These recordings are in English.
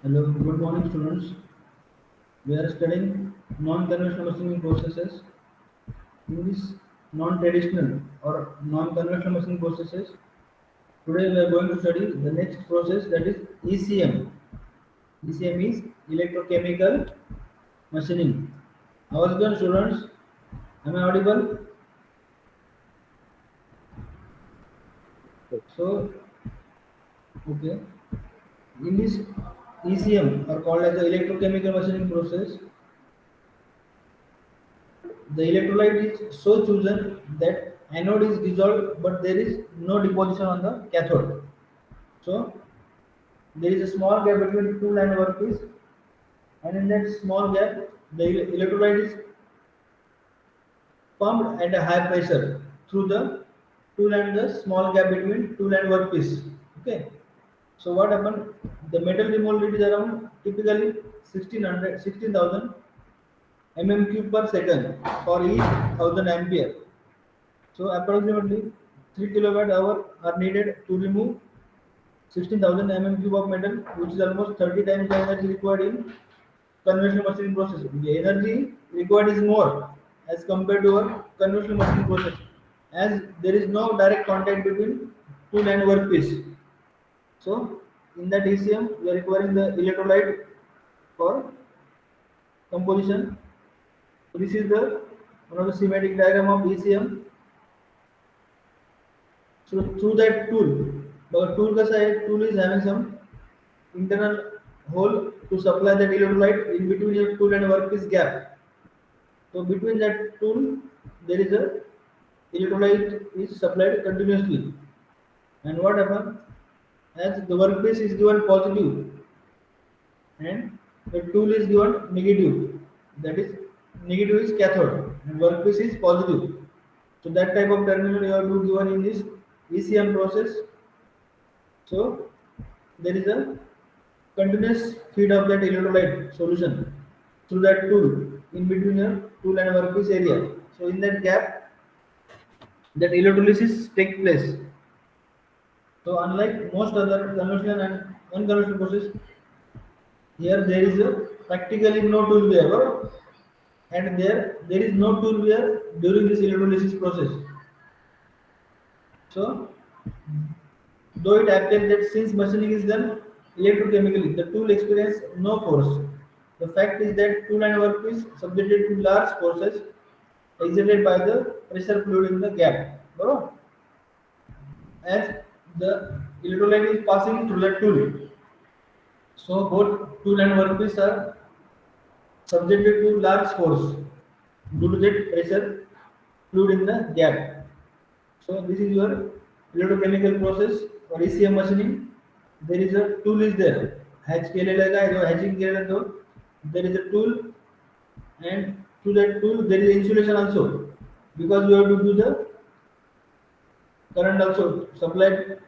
Hello, good morning, students. We are studying non-conventional machining processes. In this non-traditional or non-conventional machining processes, today we are going to study the next process, that is ECM. ECM is electrochemical machining. How is it done, students? Am I audible? So, okay. In this ECM, or called as the electrochemical machining process, the electrolyte is so chosen that anode is dissolved but there is no deposition on the cathode. So there is a small gap between tool and workpiece, and in that small gap the electrolyte is pumped at a high pressure through the tool and the small gap between tool and workpiece. Okay. So what happened? The metal removal rate is around typically 16,000 mm cube per second for each 1000 ampere. So approximately 3 kilowatt hour are needed to remove 16,000 mm cube of metal, which is almost 30 times the energy required in conventional machining process. The energy required is more as compared to a conventional machining process, as there is no direct contact between tool and workpiece. So in that ECM, we are requiring the electrolyte for composition. So this is the one of the schematic diagram of ECM. So through that tool, the tool का side tool is having some internal hole to supply that electrolyte in between your tool and workpiece gap. So between that tool, there is a electrolyte is supplied continuously. And what happens? As the workpiece is given positive and the tool is given negative, that is negative is cathode and workpiece is positive. So that type of terminal you have to given in this ECM process. So there is a continuous feed of that electrolyte solution through that tool in between your tool and workpiece area. So in that gap, that electrolysis takes place. So unlike most other conventional and unconventional process, here there is a practically no tool wear, and there is no tool wear during this electrolysis process. So though it appears that since machining is done electrochemically, the tool experiences no force. The fact is that tool and work is subjected to large forces exerted by the pressure fluid in the gap. Bro, as the electrolyte is passing through the tool. So both tool and workpiece are subjected to large force due to that pressure fluid in the gap. So this is your electrochemical process or ECM machining. There is a tool is there. Hatch केलेला काय जो hatching केलेला तो there is a tool, and through that tool there is insulation also, because you have to do the current also supplied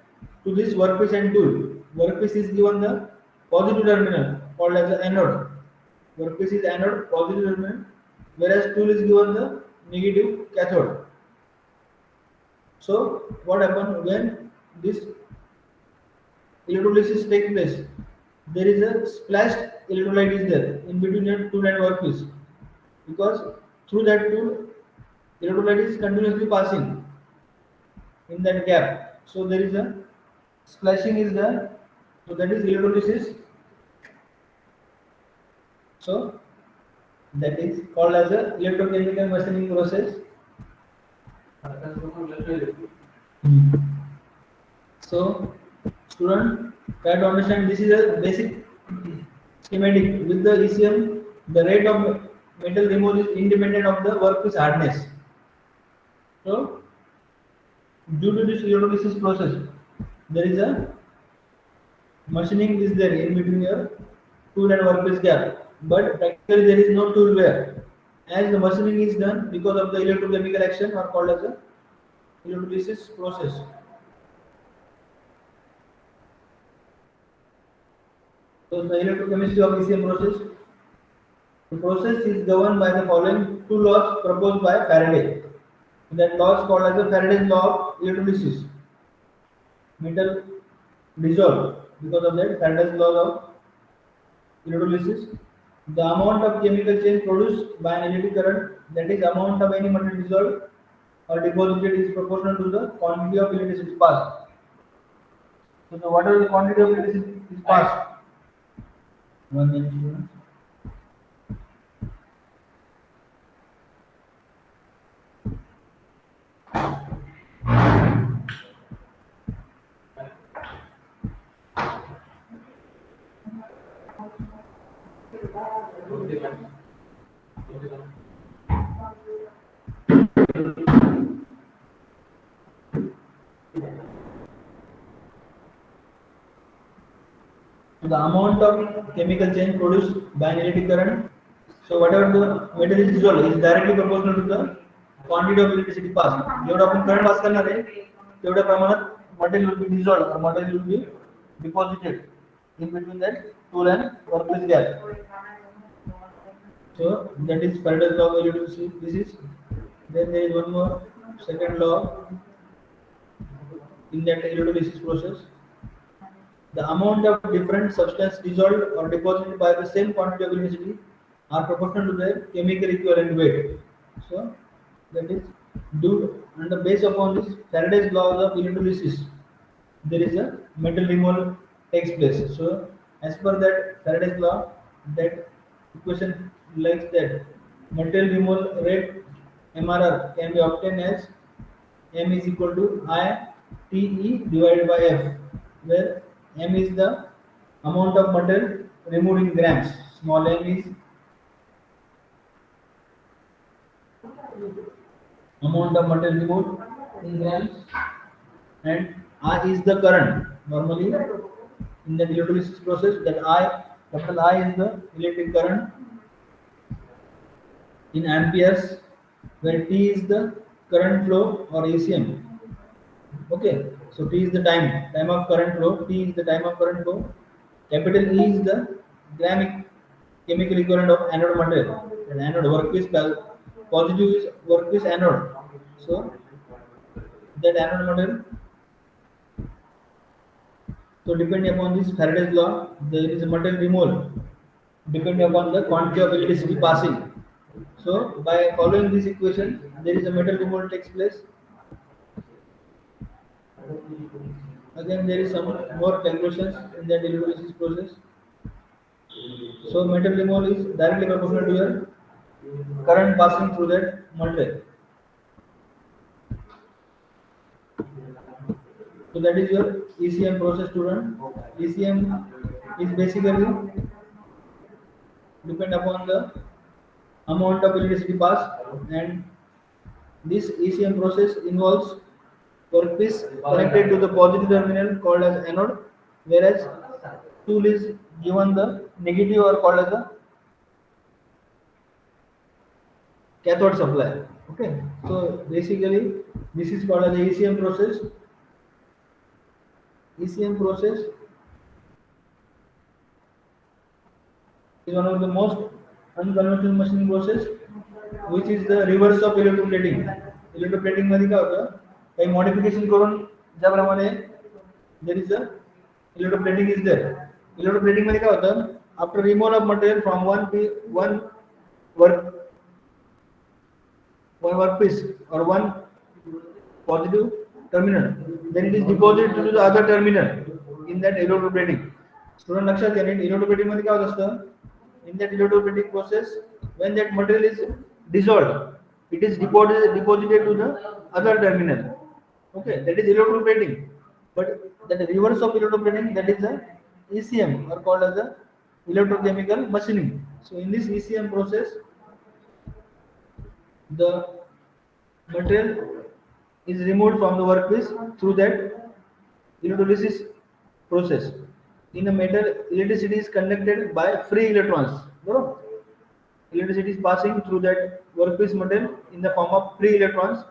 to this workpiece and tool. Workpiece is given the positive terminal called as the anode. Workpiece is anode positive terminal, whereas tool is given the negative cathode. So what happens when this electrolysis takes place? There is a splashed electrolyte is there in between the tool and workpiece, because through that tool electrolyte is continuously passing in that gap. So there is a splashing is done. So that is electrolysis. So that is called as a electrochemical machining process. So student, try to understand this is a basic schematic. With the ECM, the rate of metal removal is independent of the workpiece hardness. So due to this electrolysis process, there is a machining is there in between your tool and workpiece gap, but practically there is no tool wear, as the machining is done because of the electrochemical action or called as a electrolysis process. So the electrochemistry of ECM process. The process is governed by the following two laws proposed by Faraday. That law is called as the Faraday's law of electrolysis. Metal dissolved because of that Faraday's law of electrolysis. The amount of chemical change produced by an electric current, that is amount of any material dissolved or deposited, is proportional to the quantity of electricity passed. So the whatever the quantity of electricity is passed. One minute. The amount of chemical change produced by an electric current. So whatever the metal is dissolved is directly proportional to the quantity of electricity passed. जेवढा आपण current pass करणार आहे तेवढ्या प्रमाणात material will be dissolved or material will be deposited in between that tool and workpiece gap. So that is Faraday's law of electrolysis. Then there is one more second law in that electrolysis process. The amount of different substance dissolved or deposited by the same quantity of electricity are proportional to their chemical equivalent weight. So that is due and the base upon this Faraday's laws of electrolysis, there is a metal removal takes place. So as per that Faraday's law, that equation like that metal removal rate MRR can be obtained as M is equal to I TE divided by F, where M is the amount of metal removed in grams, small m is amount of metal removed in grams, and I is the current. Normally in the electrolysis process, that capital I is the electric current in amperes, where T is the current flow or ACM. Okay, so T is the time of current flow, T is the time of current flow, capital E is the gram chemical equivalent of anode material, and anode workpiece positive is workpiece anode. So that anode material. So depending upon this Faraday's law, there is a metal removal depending upon the quantity of electricity passing. So by following this equation, there is a metal removal takes place. Again, there is some more calculations in that electrolysis process. So metal removal is directly proportional to your current passing through that material. So that is your ECM process, student. ECM is basically depend upon the amount of electricity passed, and this ECM process involves workpiece connected to the positive terminal called as anode, whereas tool is given the negative or called as a cathode supply. Okay, so basically this is called as the ECM process. ECM process is one of the most unconventional machining process, which is the reverse of electroplating. Electroplating मध्ये काय होतं, काही modification करून ज्याप्रमाणे there is a electroplating is there. Electroplating मध्ये काय होतं, after removal of material from one workpiece or one positive terminal, then it is deposited to the other terminal in that electroplating. Student लक्षात घ्या, electroplating मध्ये काय होत असतं, in that electroplating process, when that material is dissolved, it is deposited to the other terminal. Okay, that is electroplating. But that reverse of electroplating, that is the ECM, or called as the electrochemical machining. So in this ECM process, the material is removed from the workpiece through that electrolysis process. In a metal, electricity is conducted by free electrons. No? Electricity is passing through that workpiece material in the form of free electrons.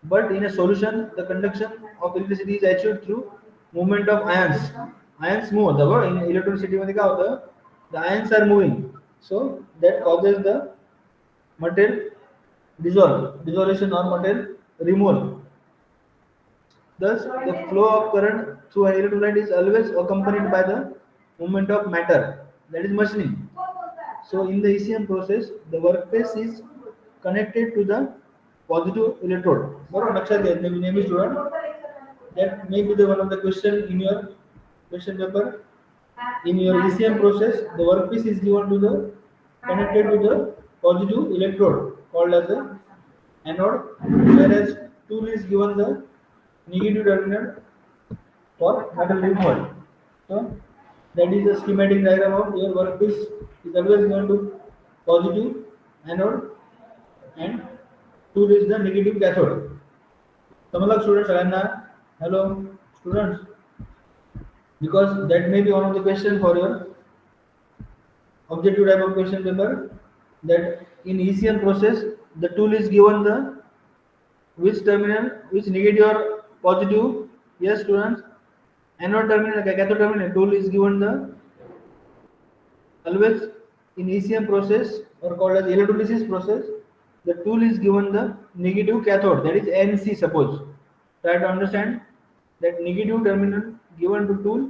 But in a solution, the conduction of electricity is achieved through movement of ions. Ions move. In electricity, the ions are moving. So that causes the material dissolution or material removal. Thus, the flow of current through an electrolyte is always accompanied by the movement of matter. that is machining. So in the ECM process, the workpiece is connected to the positive electrode. बरोबर लक्षात घ्या नेहमी student. That may be the one of the question in your question paper. In your ECM process, the workpiece is given to the connected to the positive electrode called as the anode, whereas tool is given the negative terminal for metal removal. So that is the schematic diagram of your workpiece is always given to positive anode and tool is the negative cathode. समजलं student सगळ्यांना? Hello students, because that may be one of the question for your objective type of question paper, that in ECM process the tool is given the which terminal, which negative or positive. Yes students, anode terminal, cathode terminal, tool is given the always in ECM process or called as electrolysis process, the tool is given the negative cathode, that is NC. Suppose try to understand that negative terminal given to tool,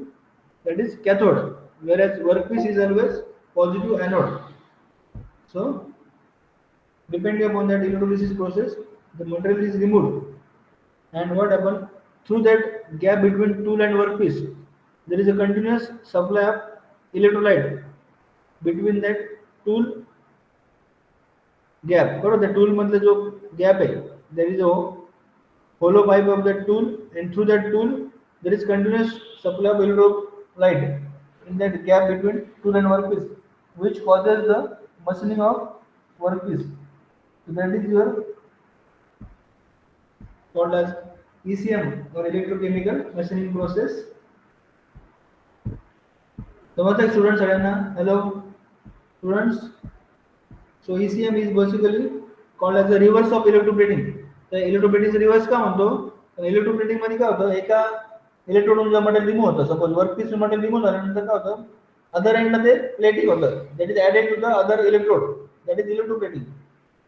that is cathode, whereas workpiece is always positive anode. So depending upon that electrolysis process, the material is removed, and what happens through that gap between tool and workpiece, there is a continuous supply of electrolyte between that tool gap. बरोबर, the tool मधले जो gap है, there is a hollow pipe of that tool, and through that tool there is continuous supply of electrolyte in that gap between tool and workpiece, which causes the machining of workpiece. So that is your called as ECM or electrochemical machining process. समजता students सगळ्यांना? Hello students, so ECM is basically called as the reverse of electroplating. तर electroplating reverse का म्हणतो? तर electroplating मध्ये काय होतं, एका इलेक्ट्रोडून जर मटेरियल रिमूव्ह होतं, सपोज वर्कपीस मटेरियल रिमूव्ह झाल्यानंतर काय होतं, अदर एंडला ते प्लेटिंग होतं, that is added to the other electrode, that is electroplating.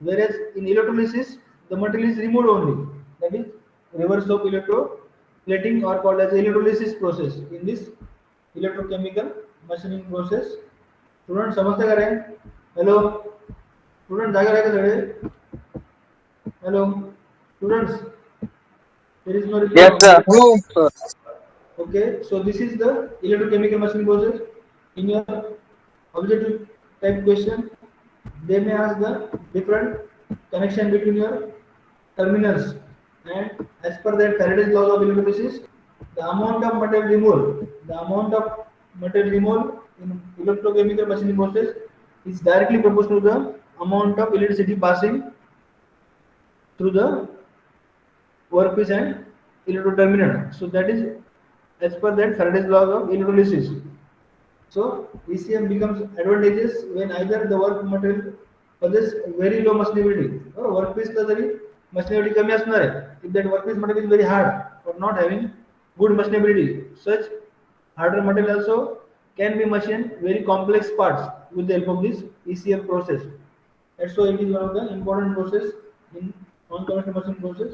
whereas in electrolysis the material is removed only, that is reverse of electroplating or called as electrolysis process in this electrochemical machining process. Student समजते का रे? Hello student, जागे रहे का सगळे? Hello students, there is no reply. Yes, sir. Okay, so this is the electrochemical machining process. In your objective type question, they may ask the different connection between your terminals, and as per that Faraday's law of electrolysis, the amount of material removed in electrochemical machining process is directly proportional to the amount of electricity passing through the workpiece and electroterminal. So that is as per that Faraday's law of electrolysis. So ECM becomes advantageous when either the work material possesses very low machinability, or workpiece ला जरी machinability कमी असणार आहे, if that workpiece material is very hard or not having good machinability, such harder material also can be machined very complex parts with the help of this ECM process. And so it is one of the important process in non-conventional machining process.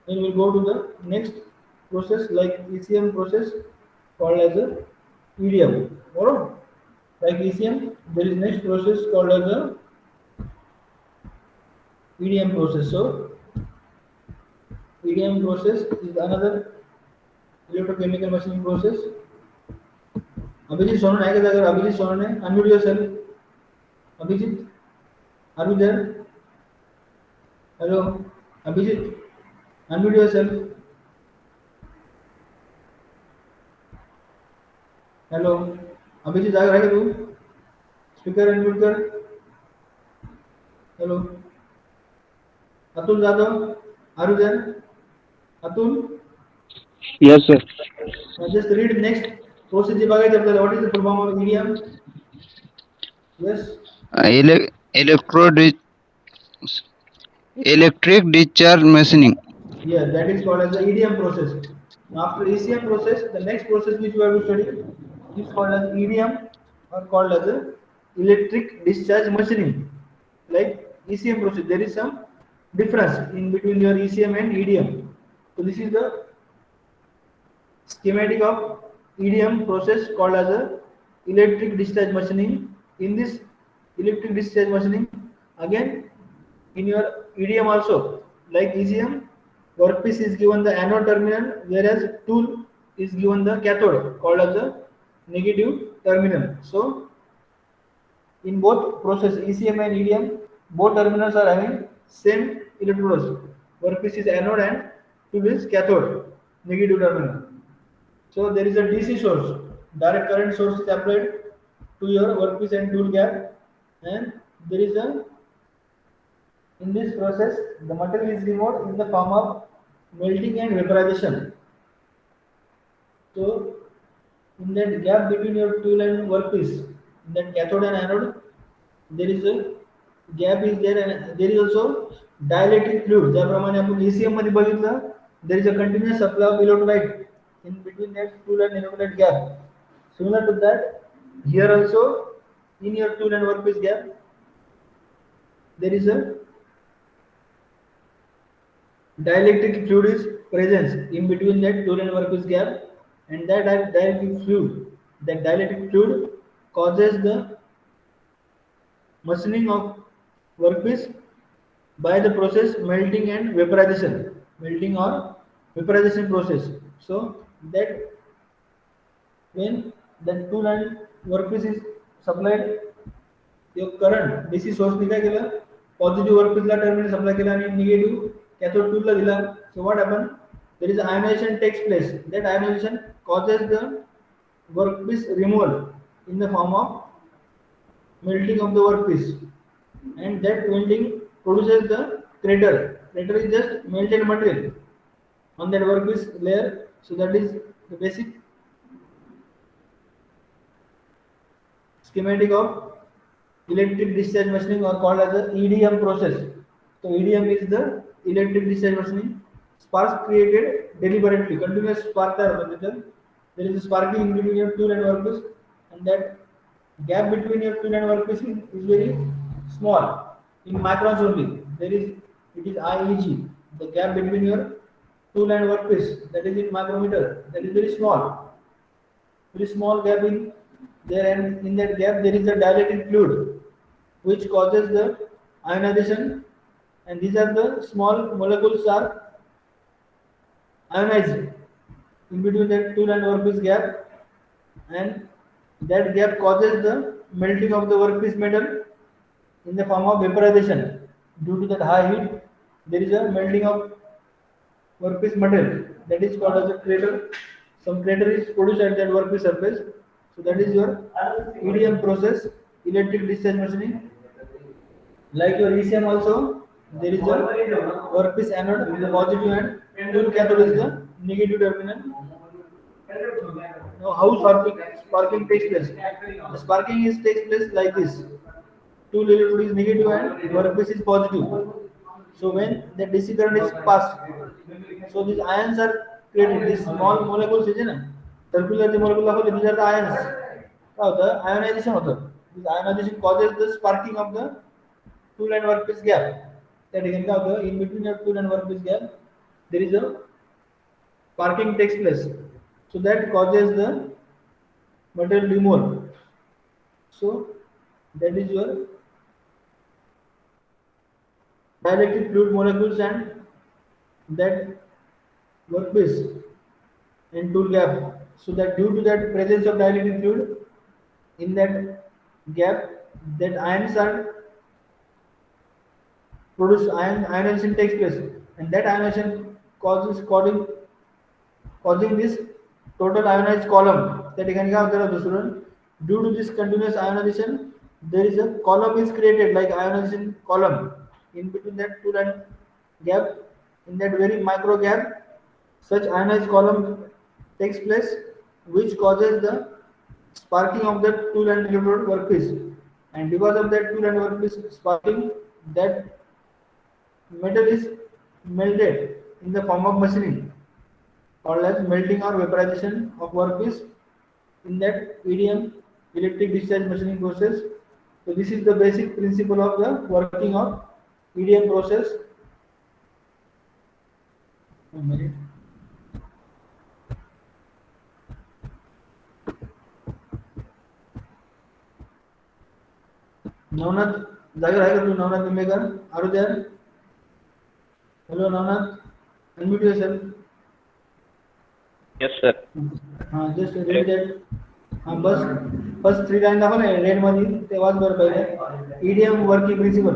Then we will go to the next process like ECM process called as a EDM. Alright, like ECM, there is next process called as a EDM process. So EDM process is another electrochemical machining process. Abhijit Sonan, aega jagar Abhijit Sonan, unmute yourself. Abhijit, are you there? Hello, Abhijit, unmute yourself. Hello Abhijit, जागा है तू? Speaker unmute कर. Hello Atul Jadhav, are you there? Atul, Yes, sir. Just read next process जे बघायचं आपल्याला. What is the full form of EDM? Yes, Electric discharge machining. yeah, that is called as the EDM process. Now after ECM process, the next process which we have to study is called as EDM or called as a electric discharge machining. Like ECM process, there is some difference in between your ECM and EDM. So this is the schematic of EDM process called as a electric discharge machining. In this electric discharge machining, again in your EDM also, like ECM, workpiece is given the anode terminal, whereas tool is given the cathode, called as the negative terminal. So in both process ECM and EDM, both terminals are having same electrodes. Workpiece is anode and tool is cathode, negative terminal. So there is a DC source, direct current source is applied to your workpiece and tool gap, and there is a, in this process the material is removed in the form of melting and vaporization. So in that gap between your tool and workpiece, in that cathode and anode, there is a gap is there, and there is also dielectric fluid. ज्याप्रमाणे आपण ECM मध्ये बघितलं, there is a continuous supply of electrolyte in between that tool and electrolyte gap. Similar to that, here also in your tool and workpiece gap, there is a dielectric fluid is present in between that tool and workpiece gap, and that dielectric fluid causes the machining of workpiece by the process melting and vaporization, melting or vaporization process. So that when the tool and workpiece is supplied, your current DC source ने काय केलं, positive वर्कपीसला terminal supply केला आणि negative cathode टूलला दिला. So what happened? There is ionization takes place. That ionization causes the workpiece removal in the form of melting of the workpiece, and that melting produces the crater. Crater is just melted material on that workpiece layer. So that is the basic schematic of electric discharge machining, or called as the EDM process. So EDM is the electric discharge machining. Sparks created deliberately, continuous spark there is a sparking in between your tool and workpiece, and that gap between your tool and workpiece is very small, in microns only. There is, it is IEG, the gap between your tool and workpiece, that is in micrometer, that is very small gap in there, and in that gap there is a dielectric fluid which causes the ionization, and these are the small molecules are ionized in between the tool and workpiece gap, and that gap causes the melting of the workpiece metal in the form of vaporization. Due to that high heat, there is a melting of workpiece metal, that is called as a crater. Some crater is produced at that workpiece surface. So that is your EDM process, electric discharge machining. Like your ECM also, there is a workpiece anode, the positive, and tool cathode is the negative terminal. Now how sparking takes place? The sparking takes place like this. Tool electrode is negative and workpiece is positive. So when the DC current is passed, so these ions are created. These small molecules is ना, circular molecule दाखवले, these are the ions. काय होतं? Ionization होतं. This ionization causes the sparking of the tool and workpiece gap. त्या ठिकाणी काय होतं? In between the tool and workpiece gap, there is a sparking takes place. So that causes the material removal. So that is your dielectric fluid molecules and that workpiece and tool gap. So that due to that presence of dielectric fluid in that gap, that ions are produced, ionization takes place, and that ionization causing this total ionized column. त्या ठिकाणी काय होतं दुसरं, due to this continuous ionization, there is a column is created, like ionization column in between that tool and gap. In that very micro gap, such ionized column takes place, which causes the sparking of that tool and electrode workpiece. And because of that tool and workpiece sparking, that metal is melted in the form of machining, called as melting or vaporization of workpiece in that EDM, electric discharge machining process. So this is the basic principle of the working of EDM process. 1 minute. Navnath जागेवर आहे का तू? Navnath Nimbekar, are you there? Hello Navnath, unmute yourself. Yes, sir. हां just read that. हां बस first 3 line दाखव ना red मध्ये, ते वाच बरं पहिले. EDM working principle.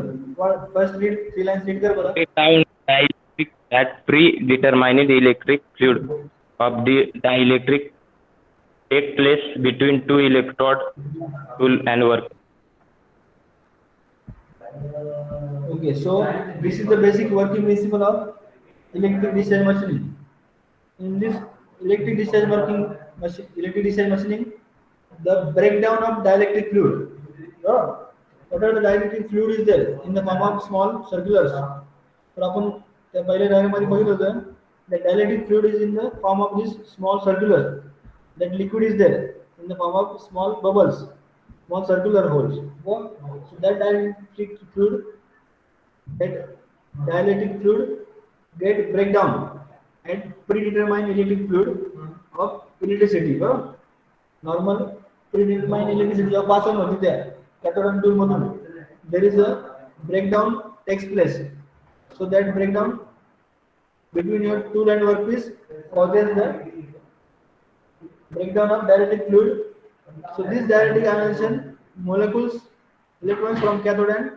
First read 3 lines read कर बरं. We found dielectric that predetermined electric fluid of the dielectric take place between two electrode tool and work. Okay, so this is the basic working principle of electric discharge machining. In this electric discharge machining, the breakdown of dielectric fluid. Whatever the dielectric fluid is there in the form of small circulars. तर आपण त्या पहिल्या डायग्राममध्ये बघितलं होतं, that dielectric fluid is in the form of this small circular. That liquid is there in the form of small bubbles, small circular holes. So that dielectric fluid get breakdown and predetermined electric fluid of electricity. Normal predetermined electricity जेव्हा pass on होती त्या cathode tool मधून, there is a breakdown takes place. So that breakdown between your tool and workpiece causes the breakdown of dielectric fluid. So this dielectric ionization, molecules, electrons from cathode and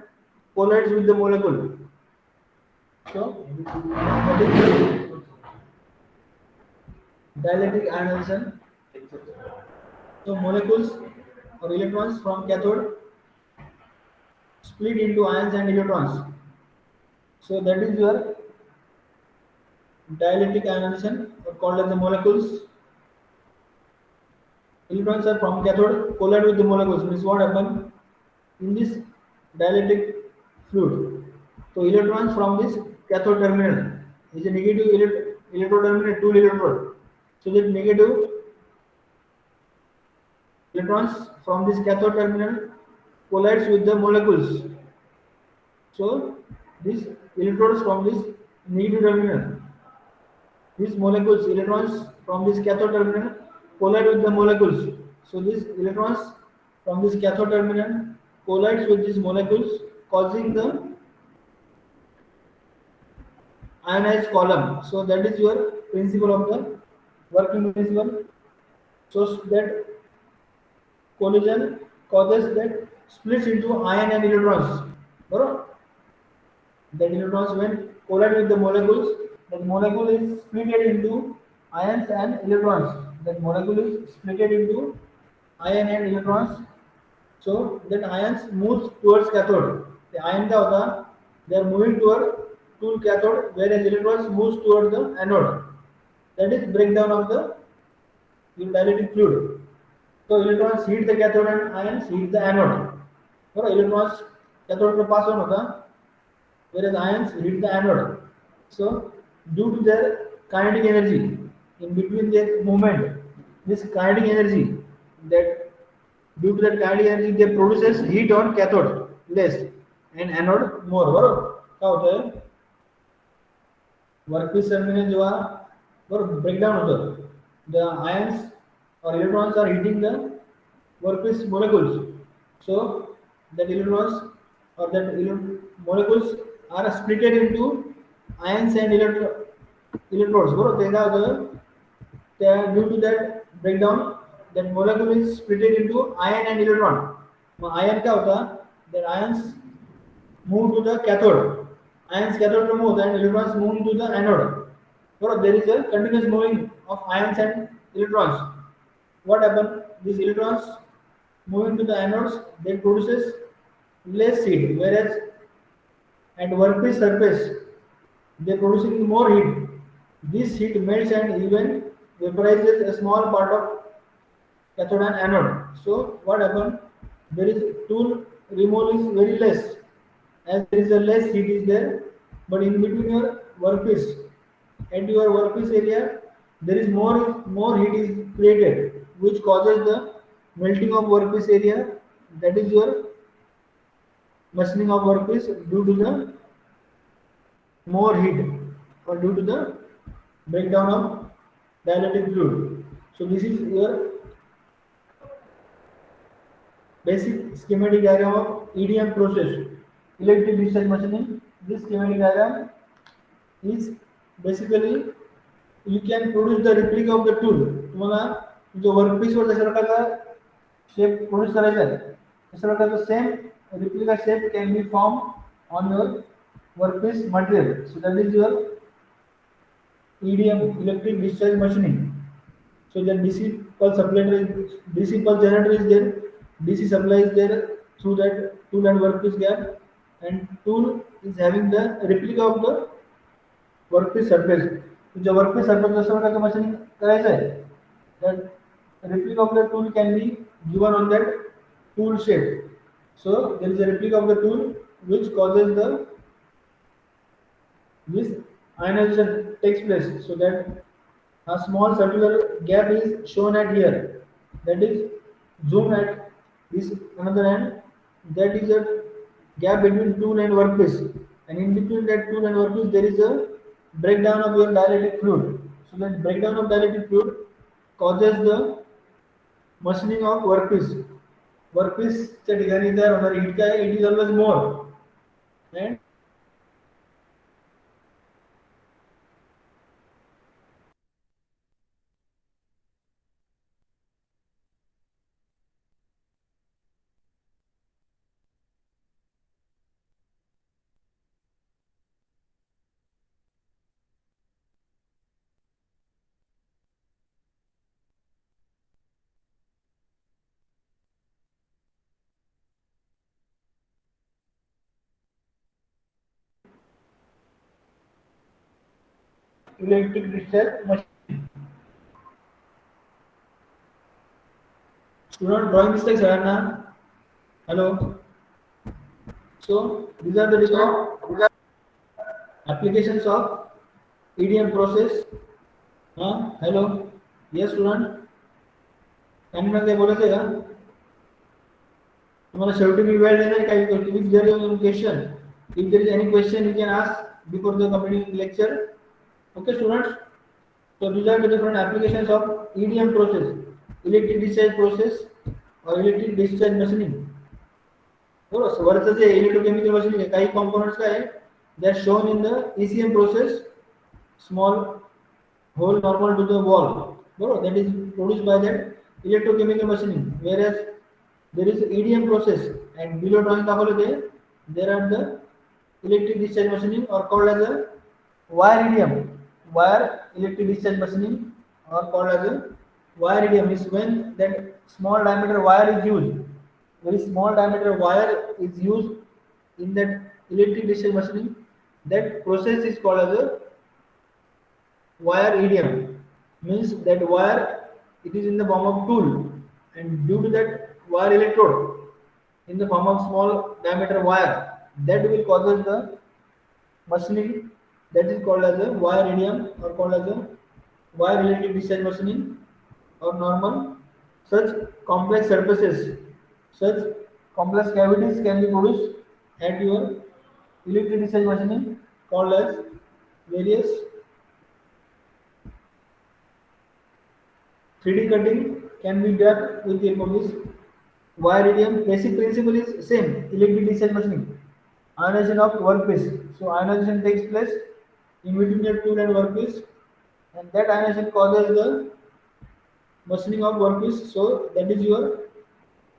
collides with the molecule. So what is the dielectric ionization? So molecules or electrons from cathode split into ions and electrons. So that is your dielectric ionization, or called as the molecules. Electrons are from cathode collide with the molecules. Means what happen in this dielectric fluid? So electrons from this cathode terminal is a negative electrode terminal, tool electrode. So that negative electrons from this cathode terminal collides with the molecules. So these electrodes from this negative terminal, these molecules, electrons from this cathode terminal collide with the molecules. So these electrons from this cathode terminal collides with these molecules, causing the ionized column. So that is your principle of the working principle. So that collision causes that splits into ion and electrons. That electrons when collide with the molecules, that molecule is split into ions and electrons. That molecule is split into ion and electrons. So that ions moves towards cathode. The ion क्या होता, they are moving toward tool cathode, whereas electrons moves towards the anode. That is breakdown of the dielectric fluid. So electrons hit the cathode and ions hit the anode. Electrons cathode पे pass on होता, whereas ions hit the anode. So due to their kinetic energy in between their movement, this kinetic energy, that due to that kinetic energy they produces heat on cathode less and anode more. बरोबर क्या होता है, workpiece terminal जेव्हा बरोबर breakdown होतं, the ions or electrons are hitting the workpiece molecules. So that electrons or that molecules are split into ions and electrodes. बरोबर ते काय होतं, त्या due to that breakdown, that molecule is split into ion and electron. Mug ion क्या होता, that ions move to the cathode. Ions cathode move होता and electrons move to the anode. बरोबर there is a continuous moving of ions and electrons. What happen? These electrons moving to the anodes, they produces less heat, whereas at workpiece surface they producing more heat. This heat melts and even vaporizes a small part of cathode and anode. So what happen? There is tool removal is very less, as there is a less heat is there, but in between your workpiece and your workpiece area there is more heat is created, which causes the melting of workpiece area. That is your machining of workpiece due to the more heat or due to the breakdown of dielectric fluid. So this is your basic schematic diagram of EDM process, electric discharge machining. This schematic diagram is basically you can produce the replica of the tool. तुम्हाला जो workpiece वर जशा प्रकारचा shape produce करायचा आहे तशा प्रकारचा same replica shape can be formed on your workpiece material. So that is your EDM, electric discharge machining. So the DC pulse generator is there, DC supply is there through that tool and workpiece gap, and tool is having the replica of the workpiece surface. So the workpiece surface जशा प्रकारचं machining करायचं आहे, that replica of the tool can be given on that tool shape. So there is a replica of the tool which causes this ionization takes place. So that a small circular gap is shown at here. That is zoomed at this another end. That is a gap between tool and workpiece. And in between that tool and workpiece there is a breakdown of your dielectric fluid. So that breakdown of dielectric fluid causes the machining of workpiece. Workpiece च्या ठिकाणी तयार होणारी heat काय it is always more and electric discharge machine. Student drawing mistakes are na? Hello. So these are the different applications of EDM process. Hello. Yes, student. त्यांना काय बोलायचं का? तुम्हाला शेवटी मी वेळ देणार काही गोष्टी. If there is any question, if there is any question, you can ask before the completing lecture. Okay, students. So these are the different applications of EDM process, electric discharge process or electric discharge machining. बरोबर. वरचं जे electrochemical machining आहे काही components काय आहे they are shown in the ECM process, small hole normal to the wall. बरोबर. That is produced by that electrochemical machining. Whereas there is EDM process and below drawing दाखवले there are the electric discharge machining or called as a wire EDM. Wire electric discharge machining or called as a wire EDM is when that small diameter wire is used. Very small diameter wire is used in that electric discharge machining. That process is called as a wire EDM. Means that wire it is in the form of tool, and due to that wire electrode in the form of small diameter wire that will causes the machining. That is called as a wire EDM or called as a wire electric discharge machining or normal. Such complex surfaces, such complex cavities can be produced at your electric discharge machining called as various 3D cutting can be done with the help of this wire EDM. Basic principle is same, electric discharge machining. Ionization of workpiece. So ionization takes place in between the tool and workpiece, and that ionization causes the machining of workpiece. So that is your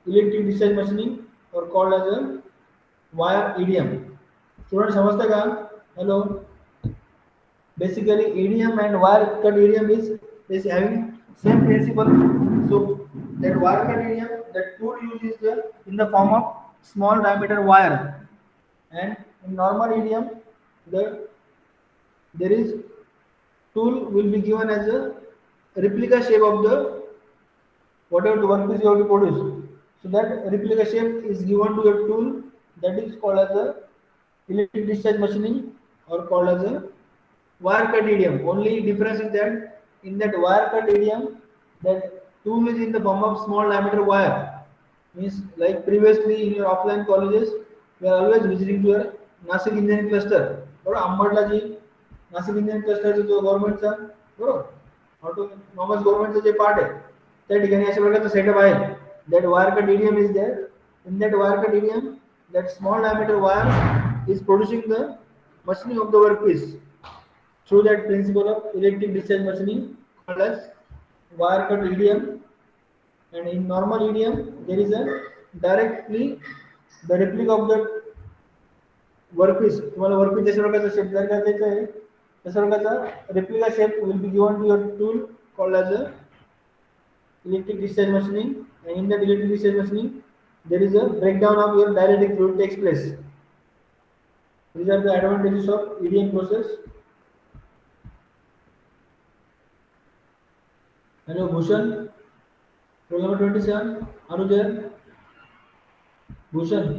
electric discharge machining or called as a wire EDM. Students समझते का? Hello. Basically EDM and wire cut EDM is having same principle. So that wire cut EDM, that tool used is in the form of small diameter wire, and in normal EDM there is tool will be given as a replica shape of the whatever the workpiece you have to produce. So that replica shape is given to the tool. That is called as a electric discharge machining or called as a wire cut EDM. Only difference is that in that wire cut EDM that tool is in the form of small diameter wire. Means like previously in your offline colleges we are always visiting to your Nasik engineering cluster. बरोबर. अंबडला जी Nashik engineering क्लस्टरचा जो गव्हर्नमेंटचा बरोबर autonomous गव्हर्नमेंटचा जे part आहे त्या ठिकाणी अशा प्रकारचा setup आहे. That wire cut EDM is there. In that wire cut EDM that small diameter wire is producing the machining of the workpiece through that principle of electric discharge machining called as wire cut EDM. And in normal EDM, there is a directly the replica of the workpiece तुम्हाला workpiece जशा प्रकारचा shape जर का द्यायचा आहे तशा प्रकारचा replica shape will be given to your tool called as a electric discharge machining, and in that electric discharge machining there is a breakdown of your dielectric fluid takes place. These are the advantages of EDM process. Hello Bhushan, roll number 27. Are you there? Bhushan,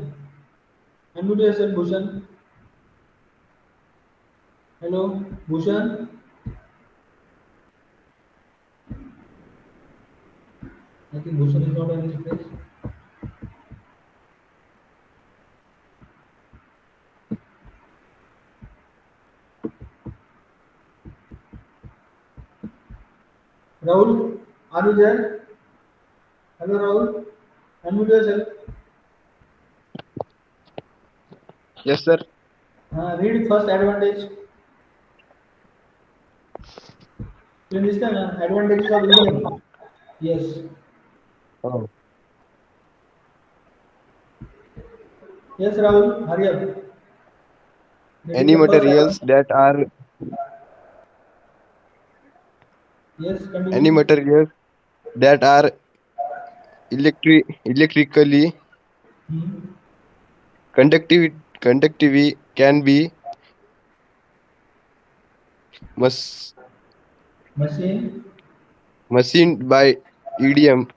unmute yourself. Bhushan. Hello Bhushan. I think Bhushan is not in this place. Rahul, are you there? Hello Rahul, unmute yourself. Yes, sir. Read first advantage. You understand? Advantages of EDM. Yes. Oh. Yes, Rahul, hurry up. That Any is the first materials advantage. that are Yes, continue. any materials that are electrically Hmm. conductive can be mas- Machine. machined by EDM.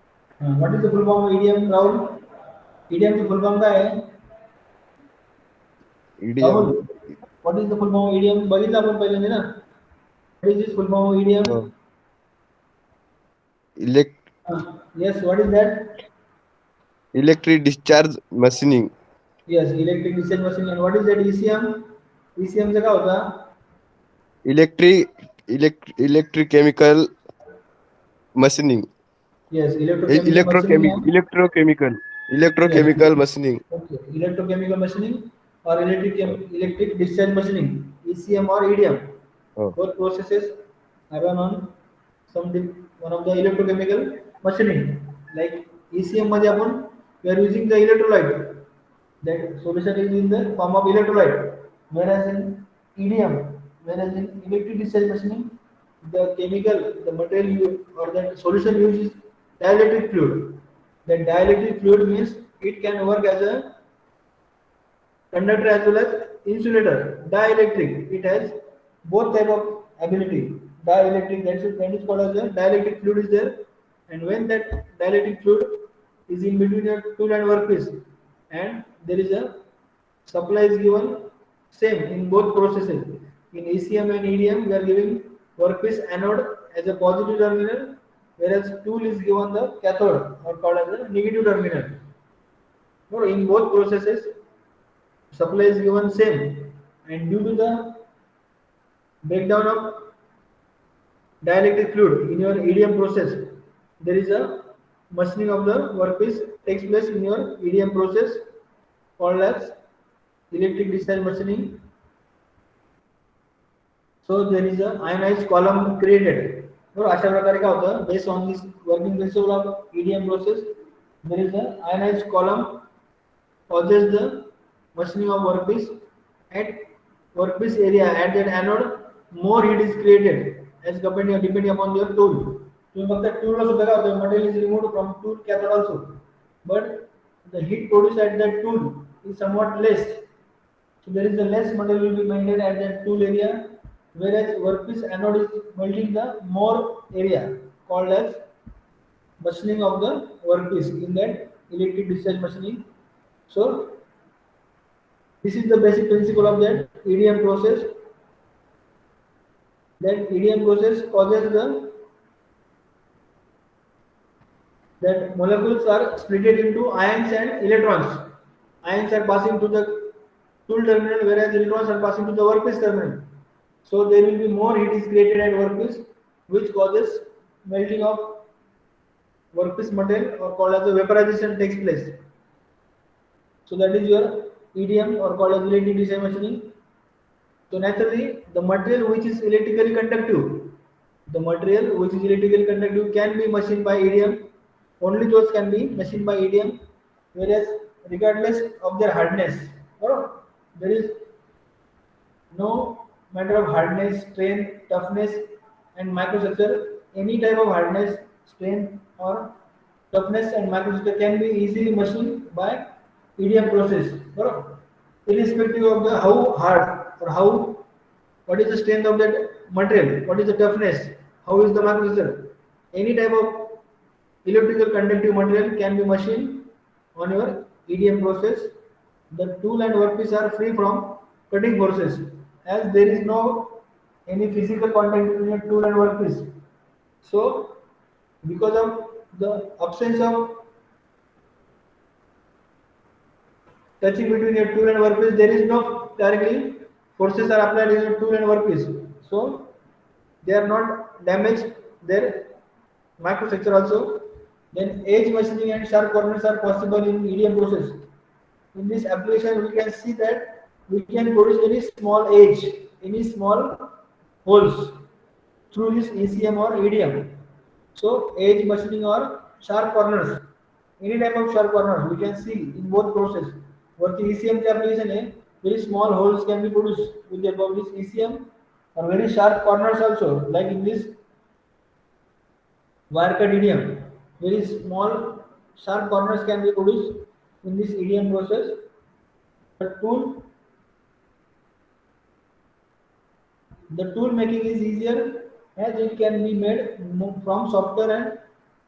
What is the full form of EDM, Rahul? EDM की full form क्या है? EDM. Rahul, what is the full form of EDM? बघितलं आपण पहिल्यांदा ना? What is this full form of EDM? Oh. Elect Yes, what is that? electric discharge machining. Yes, electric discharge machine. And what is that ECM? ECM चा काय होता? Electrochemical machining. Yes, electrochemical machining. Electrochemical machining. Okay, electrochemical machining or electric discharge machining, ECM or EDM. Oh. Both processes are run on one of the electrochemical machining. Like ECM मध्ये आपण we are using the electrolyte. That solution is in the form of electrolyte. Whereas in EDM, whereas in electric discharge machining, the material or the solution used is dielectric fluid. That dielectric fluid means it can work as a conductor as well as insulator. Dielectric, it has both type of ability. Dielectric, that is called as a dielectric fluid is there, and when that dielectric fluid is in between your tool and workpiece, and there is a supply is given same in both processes. In ECM and EDM, we are giving workpiece anode as a positive terminal, whereas tool is given the cathode or called as a negative terminal. No, in both processes, supply is given same, and due to the breakdown of dielectric fluid in your EDM process, there is a machining of the workpiece takes place in your EDM process called as electric discharge machining. So there is a ionized column created. बरोबर अशा प्रकारे काय होतं based on this working principle of EDM process, there is a ionized column causes the machining of workpiece at workpiece area at that anode more heat is created as depending upon your tool. तुम्ही फक्त tool ला सुद्धा काय होतं material is removed from tool cathode also, but the heat produced at that tool is somewhat less. So there is a less material will be maintained at that tool area, whereas workpiece anode is melting the more area called as machining of the workpiece in that electric discharge machining. So this is the basic principle of that EDM process. That EDM process causes that molecules are split into ions and electrons. Ions are passing to the tool terminal, whereas electrons are passing to the workpiece terminal. So there will be more heat is created at workpiece, which causes melting of workpiece material or called as the vaporization takes place. So that is your EDM or called as electric design machining. So naturally, the material which is electrically conductive, can be machined by EDM. Only those can be machined by EDM, whereas regardless of their hardness, or there is no matter of hardness, strength, toughness, and microstructure, any type of hardness, strength, or toughness and microstructure can be easily machined by EDM process. Bro. Irrespective of the how hard or how what is the strength of that material, what is the toughness, how is the microstructure, any type of electrical conductive material can be machined on your EDM process. The tool and workpiece are free from cutting forces as there is no any physical contact between your tool and workpiece. So, because of the absence of touching between your tool and workpiece, there is no directly forces are applied in your tool and workpiece. So, they are not damaged their microstructure also. Then edge machining and sharp corners are possible in EDM process. In this application, we can see that we can produce any small edge, any small holes through this ECM or EDM. So edge machining or sharp corners, any type of sharp corners we can see in both process. What the ECM application is, very small holes can be produced with the above this ECM or very sharp corners also, like in this wire cut EDM. Very small sharp corners can be produced in this EDM process. The tool making is easier as it can be made from softer and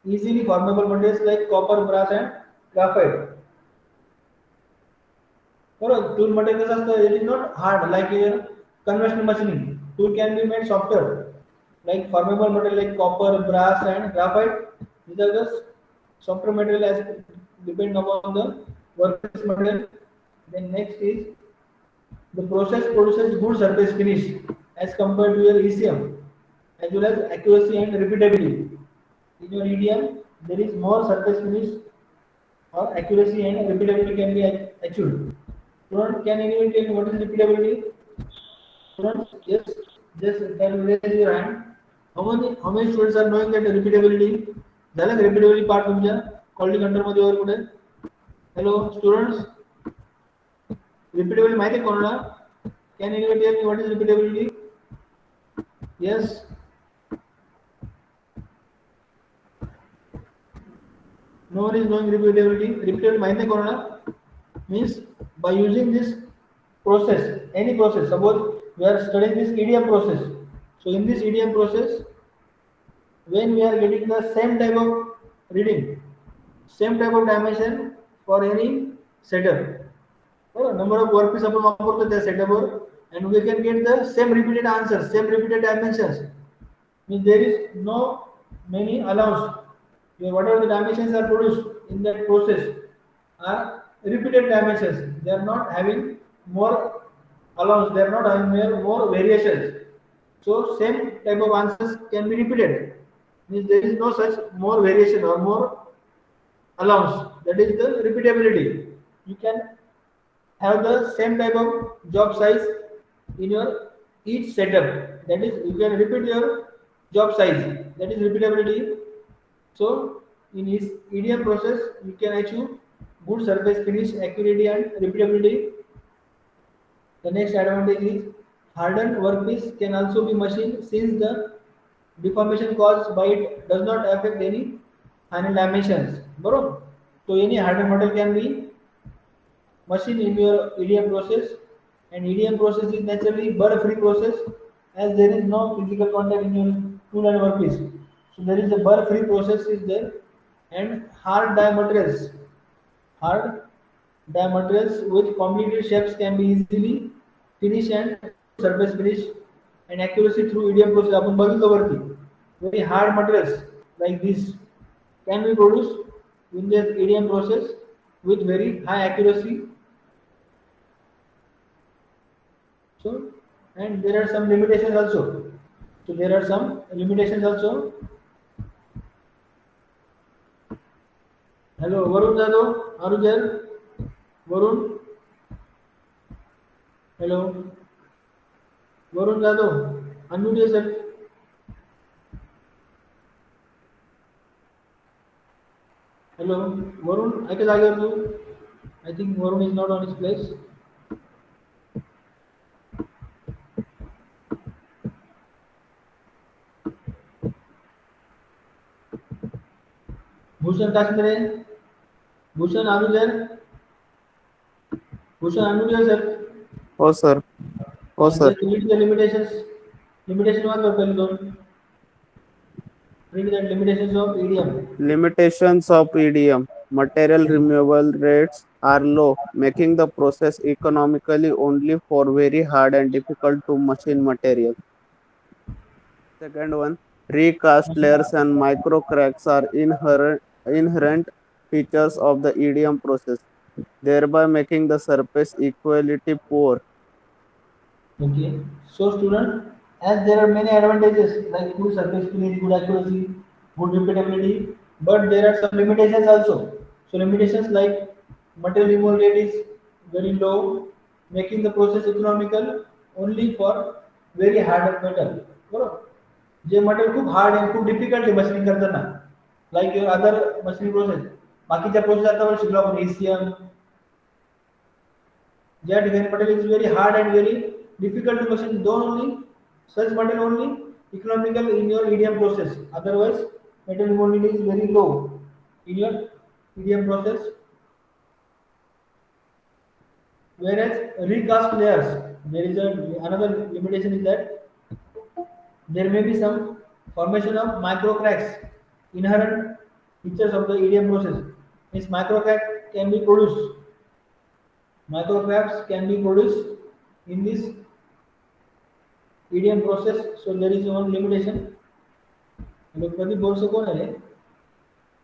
easily formable materials like copper, brass and graphite. बरोबर tool material कसं असतं, it is not hard like conventional machining. Tool can be made softer like formable material like copper, brass and graphite. These are the softer material as depend upon the workpiece material. Then next is the process produces good surface finish as compared to your ECM, as well as accuracy and repeatability. In your EDM, there is more surface finish or accuracy and repeatability can be achieved. Student, can anyone tell me what is repeatability? Students, yes, just can you raise your hand? How many students are knowing that repeatability? झालं का repeatability part तुमच्या quality control मध्ये वगैरे कुठे? Hello, students. Repeatability माहिती आहे कोणाला? Can anyone tell me what is repeatability? Yes. No one is knowing repeatability. Repeatability माहिती आहे कोणाला? Means by using this process, any process. Suppose we are studying this EDM process. So in this EDM process, when we are getting the same type of reading, same type of dimension for any setup. Number of workpiece आपण वापरतो त्या setup were, and we can get the same repeated answers, same repeated dimensions. Means there is no many allowance. Whatever the dimensions are produced in that process are repeated dimensions. They are not having more allowance. They are not having more variations. So same type of answers can be repeated. Means there is no such more variation or more allowance. That is the repeatability. You can have the same type of job size in your each setup. That is, you can repeat your job size. That is repeatability. So in this EDM process, you can achieve good surface finish, accuracy and repeatability. The next advantage is hardened workpiece can also be machined since the deformation caused by it does not affect any final dimensions. Bro, so any hardened metal can be machined in your EDM process, and EDM process is naturally burr-free process as there is no physical contact in your tool and workpiece. So there is a burr-free process is there, and hard die materials with complicated shapes can be easily finished and surface finish and accuracy through EDM process. आपण बघितलं वरती very hard materials like this can be produced in the EDM process with very high accuracy. So, and there are some limitations also. Hello, Varun Jadhav, are you there? Varun, hello, Varun Jadhav, unmute yourself. Hello Varun, आहे का जागेवर तू? I think Varun is not on his place. Bhushan Kashmire, Bhushan are you there? Bhushan unmute yourself. हो sir. हो And sir. just read the limitations. Limitation वाच बरं पहिले दोन. Read the limitations of EDM. Limitations of EDM. Material removal rates are low, making the process economically only for very hard and difficult to machine material. Second one, recast layers and micro cracks are inherent features of the EDM process, thereby making the surface equality poor. Okay. So student, as there are many advantages like good surface finish, good accuracy, good repeatability, but there are some limitations also. So limitations like material removal rate is very low, making the process economical only for very hard metal. बरोबर. जे material खूप hard आहे, खूप difficult आहे machining करताना, like your other machining process. बाकीच्या process आता आपण शिकलो आपण एसीएम, ज्या ठिकाणी material is very hard and very difficult to machine, don't only such material only economical in your EDM process, otherwise metal removal is very low in your EDM process. Whereas recast layers, there is another limitation is that there may be some formation of micro cracks, inherent features of the EDM process. This micro crack can be produced, micro cracks can be produced in this EDM process, so there is one limitation. Hello, Pradeep Borse कौन है?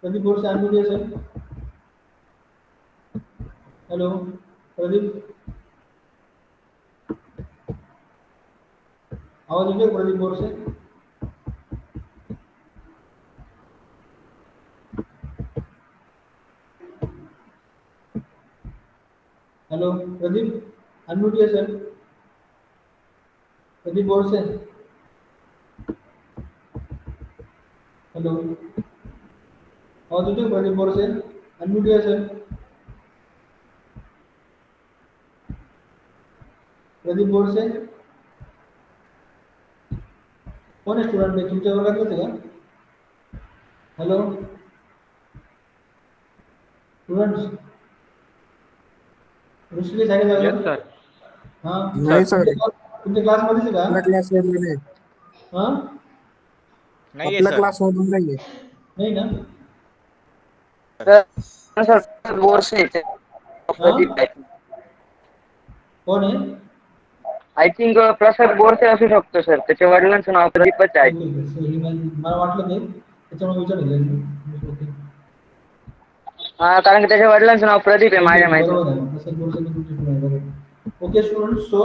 Pradeep Borse unmute yourself. Hello Pradeep, आवाज येतोय Pradeep Borse? Hello Pradeep, unmute yourself. Pradeep Borse, hello, आवाज येतोय Pradeep Borse? Unmute yourself. Pradeep Borse कोण आहे student आहे तुमच्या वर्गात होते का? हॅलो स्टुडंट्स, ऋषिकेश आहे का? Yes, sir. हां नाही सर, तुमच्या क्लासमध्येच आहे आपल्या का? क्लासमधून नाही. हां नाहीये आपल्या सर. क्लासमधून नाहीये. नाही ना? सर बोरसे हां कोण आहे? आय थिंक प्रसाद बोरसे असू शकतो सर. त्याच्या वडिलांचं नाव प्रदीपच आहे. Okay okay. सो ही मला वाटलं ते त्याच्यामुळे विचारलं. ओके हा, कारण की त्याच्या वडिलांचं नाव प्रदीप आहे माझ्या माहिती. बरोबर आहे. तसं बोलतो की तुमची पुढे बरोबर. Okay students, so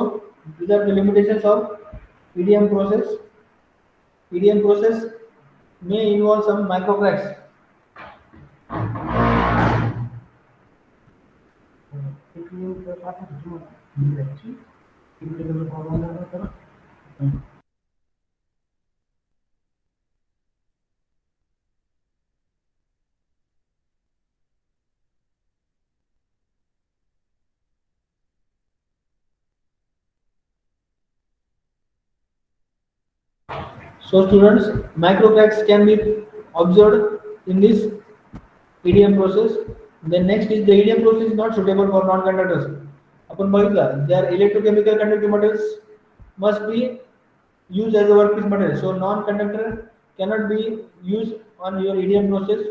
these are the limitations of EDM process. EDM process may involve some micro cracks. So students, micro cracks can be observed in this EDM process. Then next is the EDM process is not suitable for non-conductors. आपण बघितलं, their electrochemical conducting materials must be used as a workpiece material. So non-conductor cannot be used on your EDM process.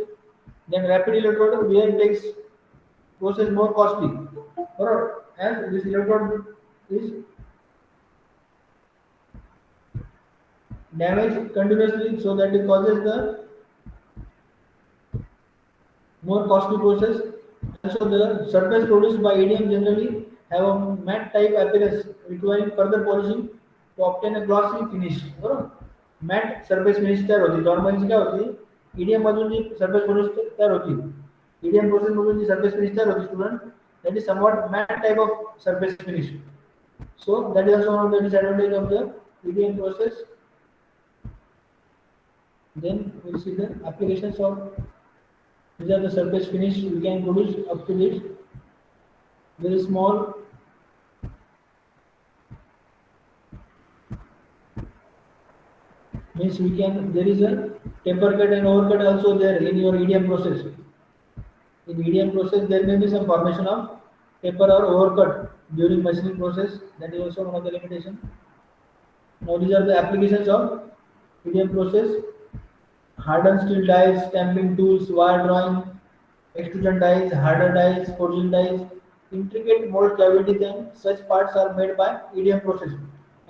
Then rapid electrode where takes process more costly. Alright, and this electrode is damaged continuously, so that it causes the more costly process. Also, the surface produced by EDM generally have a matte type appearance, requiring further polishing to obtain a glossy finish. बरोबर, matte surface finish तयार होती. Normally काय होती, EDM मधून जी surface finish तयार होती, EDM process मधून जी surface finish तयार होती student, that is somewhat matte type of surface finish. So that is also one of the disadvantage of the EDM process. Then we'll see the applications of these are the surface finish we can produce up to this very small means we can there is a temper cut and overcut also there in your EDM process. In EDM process there may be some formation of taper or overcut during machining process. That is also one of the limitation. Now these are the applications of EDM process. Hardened steel dies, stamping tools, wire drawing, extrusion dies, harder dies, forging dies, intricate mold cavities and such parts are made by EDM process.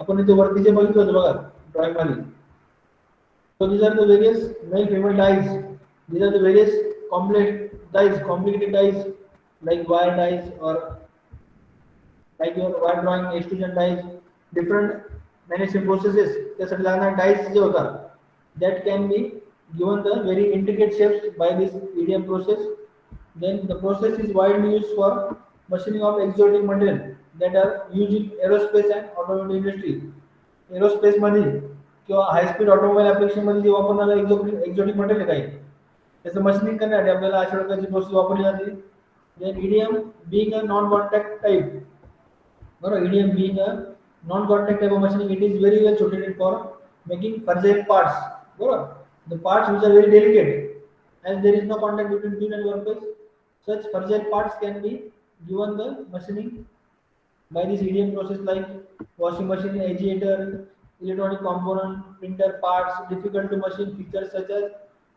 आपण इथे वरती जे बघितलं होतं बघा drawing मध्ये. So these are the various male female dies. These are the various complex dies, complicated dies like wire dies or like your wire drawing, extrusion dies, different manufacturing processes. त्यासाठी लागणारे dies जे होतात that can be given the very intricate shapes by this EDM process. Then the process is widely used for machining of exotic material that are used in aerospace and automotive industry. Aerospace मध्ये किंवा high speed automobile application मध्ये जे वापरणारे exotic material आहे काही त्याचं machining करण्यासाठी आपल्याला अशा प्रकारची प्रोसेस वापरली जाते. Then EDM being a non-contact type, बरोबर, EDM being a non-contact type of machining, it is very well suited for making fragile parts, बरोबर, the parts which are very delicate as there is no contact between tool and workpiece. Such fragile parts can be given the machining by this EDM process like washing machine, agitator, electronic component, printer parts, difficult to machine features such as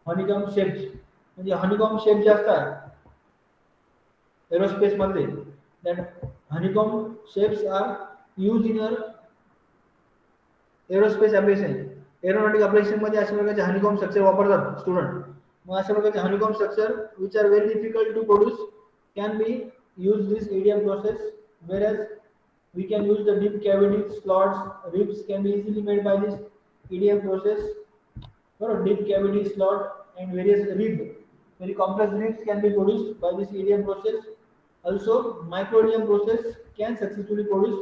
honeycomb shapes. म्हणजे honeycomb shape जे असतात aerospace मध्ये that honeycomb shapes are used in your aerospace application. Aeronautic application मध्ये अशा प्रकारचे honeycomb structure वापरतात student. मग अशा प्रकारचे honeycomb structure which are very difficult to produce can be used this EDM process, whereas we can use the deep cavity slots, ribs can be easily made by this EDM process. Or deep cavity slot and various rib, very complex ribs can be produced by this EDM process. Also, micro EDM process can successfully produce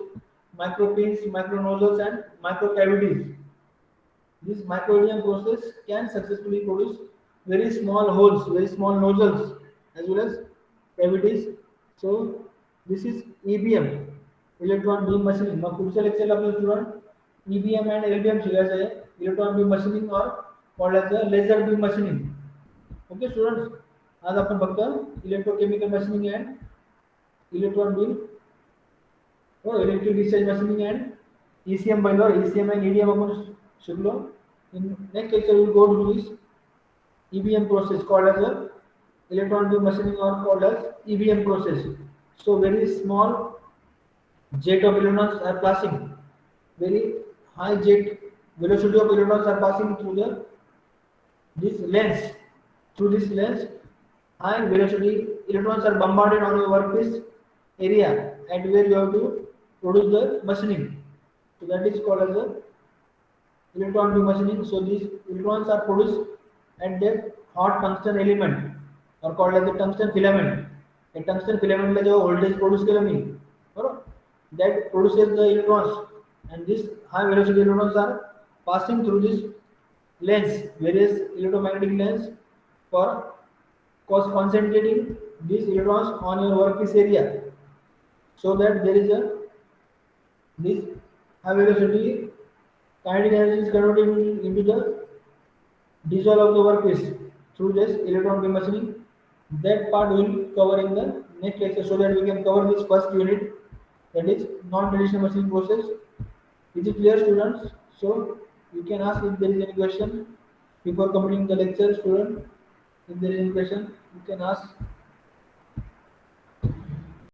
micro pins, micro nozzles and micro cavities. This micro EDM process can successfully produce very small holes, very small nozzles as well as cavities. So this is EBM, electron beam machining. मग पुढच्या लेक्चरला आपल्याला student EBM and LBM शिकायचं आहे. Electron beam machining और called as laser beam machining. Okay students, आज आपण फक्त electrochemical machining and electron beam और electric discharge machining and ECM बघितलं. ECM and EDM आपण शिकलो. In next lecture we will go to this EBM process called as electron beam machining or called as EBM process. So very small jet of electrons are passing, very high jet velocity of electrons are passing through this lens. Through this lens, high velocity electrons are bombarded on your workpiece area at where you have to produce the machining. So that is called as electron beam machining. So these electrons are produced at the hot tungsten element or called as the tungsten filament. A tungsten filament ला जो voltage produce केलं मी, बरोबर, that produces the electrons, and this high velocity electrons are passing through this lens, various electromagnetic lens, for concentrating these electrons on your workpiece area, so that there is this high velocity kinetic energy is converted into the dissolve of the workpiece through this electron beam machining. That part we will cover in the next lecture, so that we can cover this first unit, that is non-traditional machining process. Is it clear students? So you can ask if there is any question before completing the lecture, student. If there is any question, you can ask.